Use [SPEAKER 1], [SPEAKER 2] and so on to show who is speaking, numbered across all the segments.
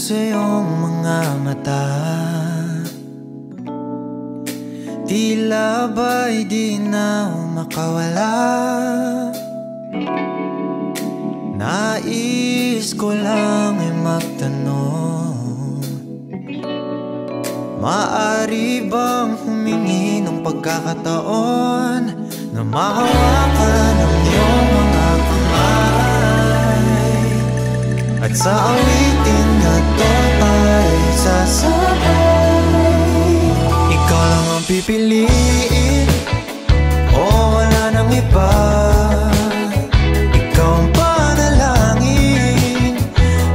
[SPEAKER 1] sa iyong mga mata, tila ba'y di na makawala. Nais ko lang ay magtanong, maaari bang humingi ng pagkakataon na mahawakan ang iyong mga kamay, at sa awitin na to ay sasabay. Ikaw lang ang pipiliin, o wala nang iba. Ikaw ang panalangin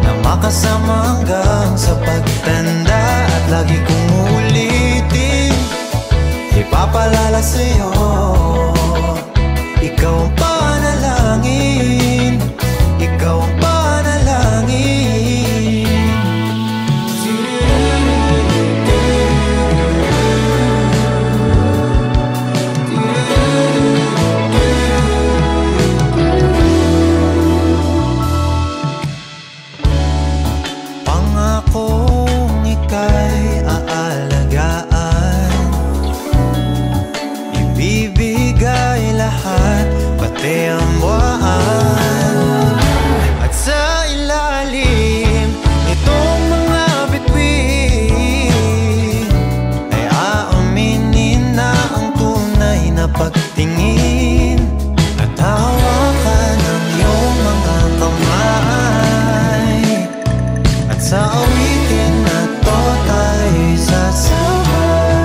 [SPEAKER 1] na makasama hanggang sa pagtanda, at lagi kong uulitin, ipapalala sa'yo. Ikaw ang panalangin, ikaw ang panalangin. Pangakong ika'y aalagaan, ibibigay lahat, pati ang buwan. At sa ilalim nitong mga bituin ay aaminin na ang tunay na pagtingin, at hawakan ang iyong mga kamay, at sa awitin na to tayo sasabay.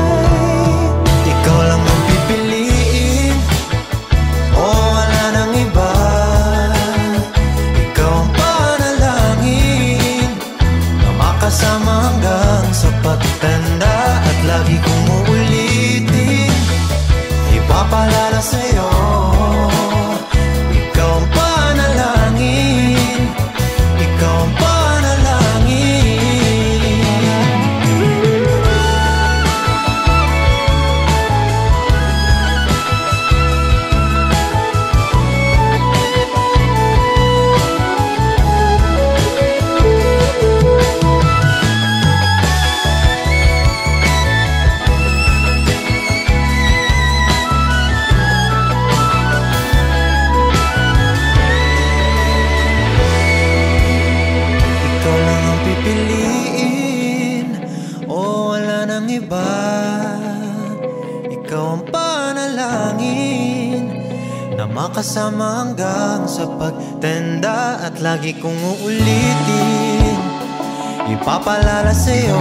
[SPEAKER 1] Ikaw lang ang pipiliin, o wala nang iba. Ikaw ang panalangin na makasama hanggang sa pagtanda, at lagi kong uulitin, ipapalala sa'yo. Ikaw ang panalangin, ikaw ang panalangin. Ikaw lang ang pipiliin, o wala nang iba. Ikaw ang panalangin na makasama hanggang sa pagtanda, at lagi kong uulitin, ipapalala sa'yo.